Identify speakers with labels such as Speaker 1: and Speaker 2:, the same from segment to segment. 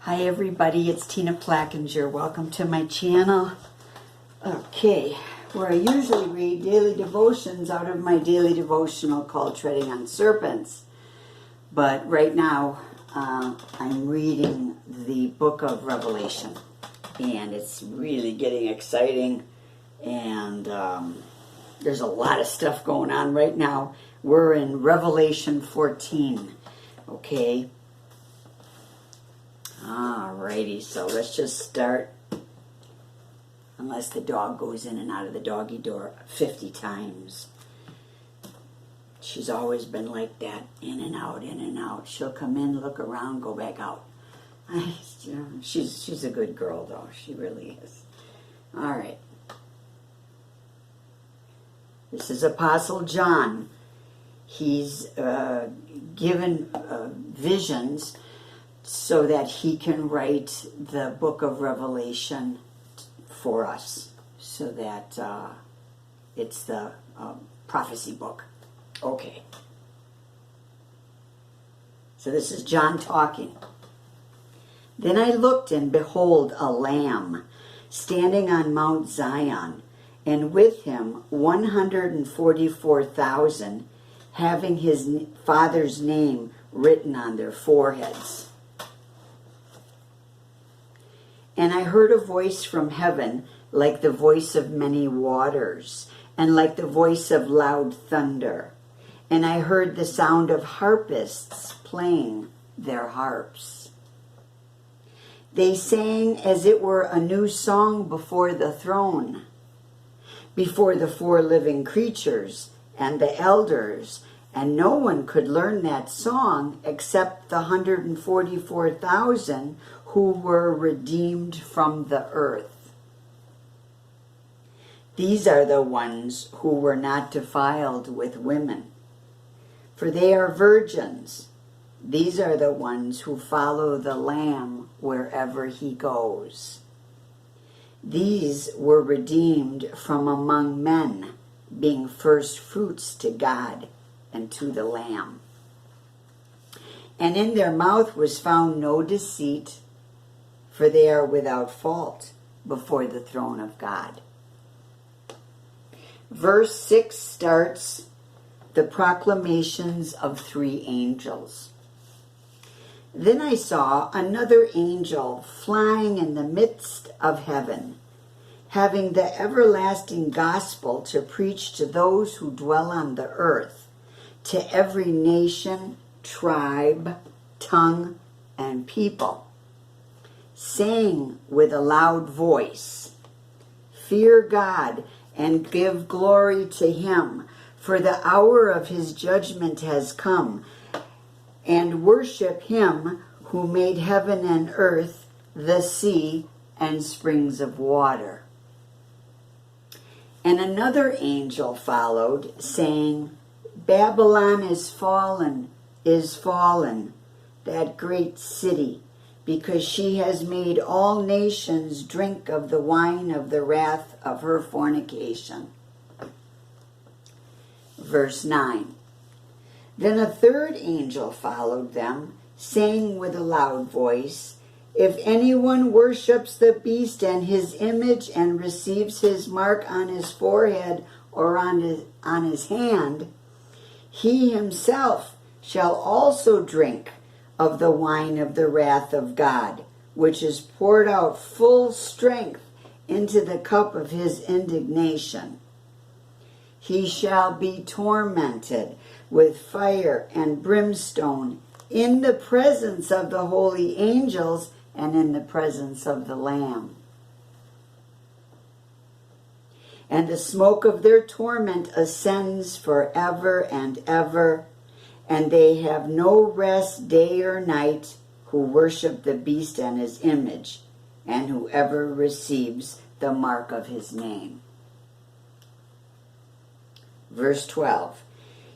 Speaker 1: Hi everybody, it's Tina Plackinger. Welcome to my channel. Okay, where I usually read daily devotions out of my daily devotional called Treading on Serpents. But right now, I'm reading the book of Revelation. And it's really getting exciting. And there's a lot of stuff going on right now. We're in Revelation 14. Okay. Alrighty, so let's just start. Unless the dog goes in and out of the doggy door 50 times. She's always been like that, in and out, in and out. She'll come in, look around, go back out. She's a good girl, though. She really is. All right. This is Apostle John. He's given visions so that he can write the book of Revelation for us, so that it's the prophecy book. Okay. So this is John talking. Then I looked, and behold, a Lamb standing on Mount Zion, and with him 144,000, having his Father's name written on their foreheads. And I heard a voice from heaven, like the voice of many waters, and like the voice of loud thunder. And I heard the sound of harpists playing their harps. They sang as it were a new song before the throne, before the four living creatures and the elders, and no one could learn that song except the 144,000 who were redeemed from the earth. These are the ones who were not defiled with women, for they are virgins. These are the ones who follow the Lamb wherever he goes. These were redeemed from among men, being first fruits to God and to the Lamb. And in their mouth was found no deceit, for they are without fault before the throne of God. Verse 6 starts the proclamations of three angels. Then I saw another angel flying in the midst of heaven, having the everlasting gospel to preach to those who dwell on the earth, to every nation, tribe, tongue, and people, saying with a loud voice, "Fear God and give glory to him, for the hour of his judgment has come, and worship him who made heaven and earth, the sea, and springs of water." And another angel followed, saying, "Babylon is fallen, that great city, because she has made all nations drink of the wine of the wrath of her fornication." Verse 9. Then a third angel followed them, saying with a loud voice, "If anyone worships the beast and his image and receives his mark on his forehead or on his hand, he himself shall also drink of the wine of the wrath of God, which is poured out full strength into the cup of his indignation. He shall be tormented with fire and brimstone in the presence of the holy angels and in the presence of the Lamb. And the smoke of their torment ascends forever and ever, and they have no rest day or night who worship the beast and his image, and whoever receives the mark of his name." Verse 12.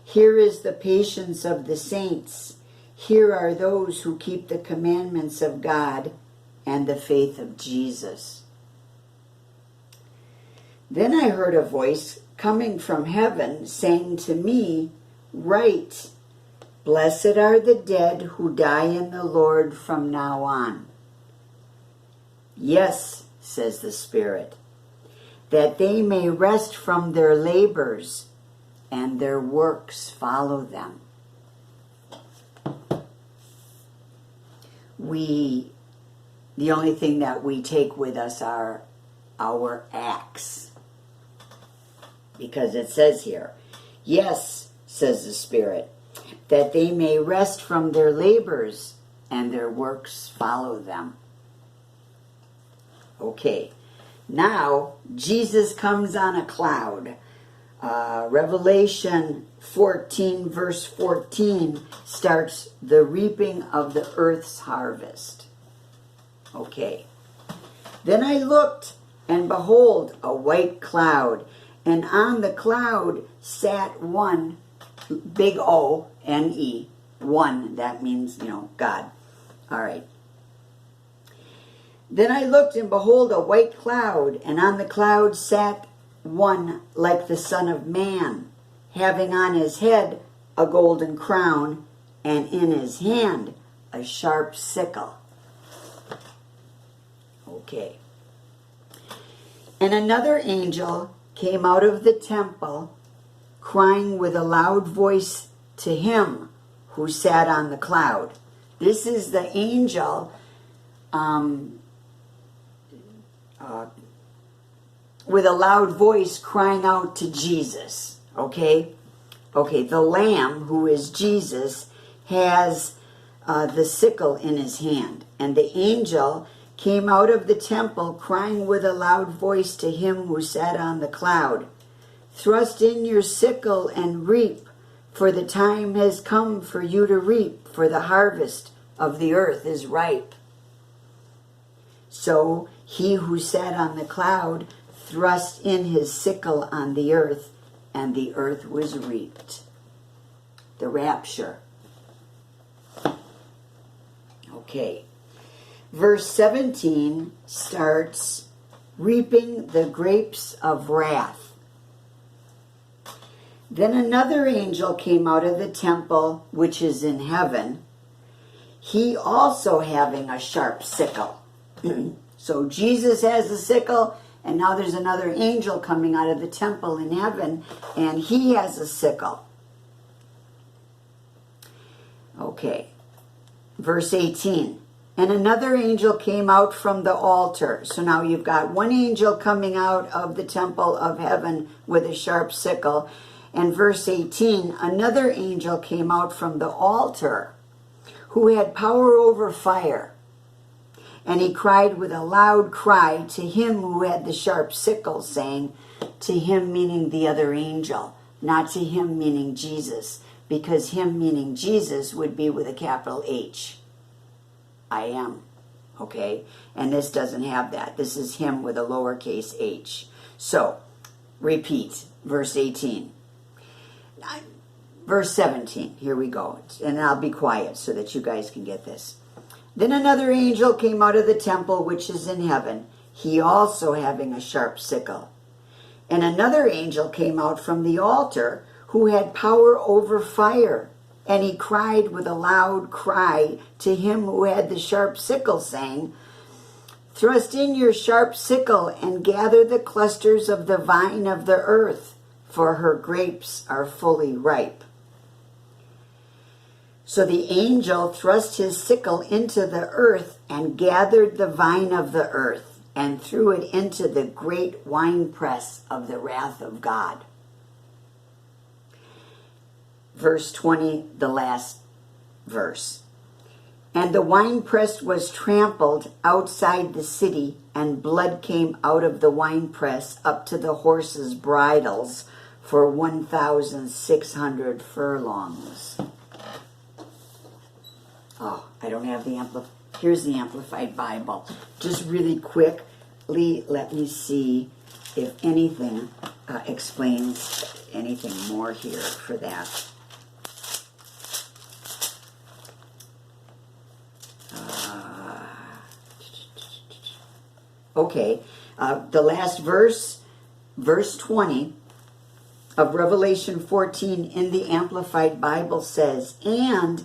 Speaker 1: Here is the patience of the saints. Here are those who keep the commandments of God and the faith of Jesus. Then I heard a voice coming from heaven saying to me, "Write, Blessed are the dead who die in the Lord from now on. Yes, says the Spirit, that they may rest from their labors and their works follow them. The only thing that we take with us are our acts. Because it says here, yes, says the Spirit, that they may rest from their labors and their works follow them. Okay, now Jesus comes on a cloud. Revelation 14 verse 14 starts the reaping of the earth's harvest. Okay. Then I looked, and behold, a white cloud, and on the cloud sat one, big O-N-E, one, that means, God. All right. Then I looked, and behold, a white cloud, and on the cloud sat one like the Son of Man, having on his head a golden crown, and in his hand a sharp sickle. Okay. And another angel came out of the temple, crying with a loud voice to him who sat on the cloud. This is the angel with a loud voice crying out to Jesus. Okay? Okay, the Lamb, who is Jesus, has the sickle in his hand. And the angel came out of the temple, crying with a loud voice to him who sat on the cloud, "Thrust in your sickle and reap, for the time has come for you to reap, for the harvest of the earth is ripe." So he who sat on the cloud thrust in his sickle on the earth, and the earth was reaped. The rapture. Okay. Verse 17 starts reaping the grapes of wrath. Then another angel came out of the temple, which is in heaven, he also having a sharp sickle. So Jesus has a sickle, and now there's another angel coming out of the temple in heaven, and he has a sickle. Okay. Verse 18. And another angel came out from the altar. So now you've got one angel coming out of the temple of heaven with a sharp sickle. And verse 18, another angel came out from the altar who had power over fire. And he cried with a loud cry to him who had the sharp sickle, saying, to him meaning the other angel, not to him meaning Jesus, because him meaning Jesus would be with a capital H. I am. Okay? And this doesn't have that. This is him with a lowercase h. So, repeat. Verse 18. Verse 17. Here we go. And I'll be quiet so that you guys can get this. Then another angel came out of the temple which is in heaven, he also having a sharp sickle. And another angel came out from the altar who had power over fire. And he cried with a loud cry to him who had the sharp sickle, saying, thrust in your sharp sickle and gather the clusters of the vine of the earth, for her grapes are fully ripe. So the angel thrust his sickle into the earth and gathered the vine of the earth and threw it into the great winepress of the wrath of God. Verse 20, the last verse. And the winepress was trampled outside the city, and blood came out of the winepress up to the horses' bridles for 1,600 furlongs. Oh, I don't have the Here's the Amplified Bible. Just really quickly, let me see if anything explains anything more here for that. Okay, the last verse, verse 20 of Revelation 14 in the Amplified Bible says, and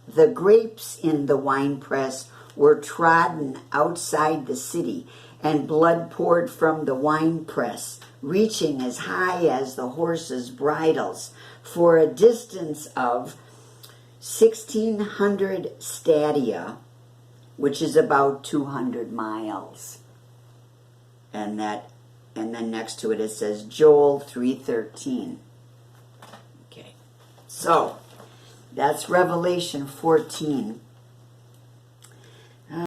Speaker 1: the grapes in the winepress were trodden outside the city, and blood poured from the winepress, reaching as high as the horses' bridles, for a distance of 1,600 stadia, which is about 200 miles. And then next to it says Joel 3:13. Okay, so that's Revelation 14.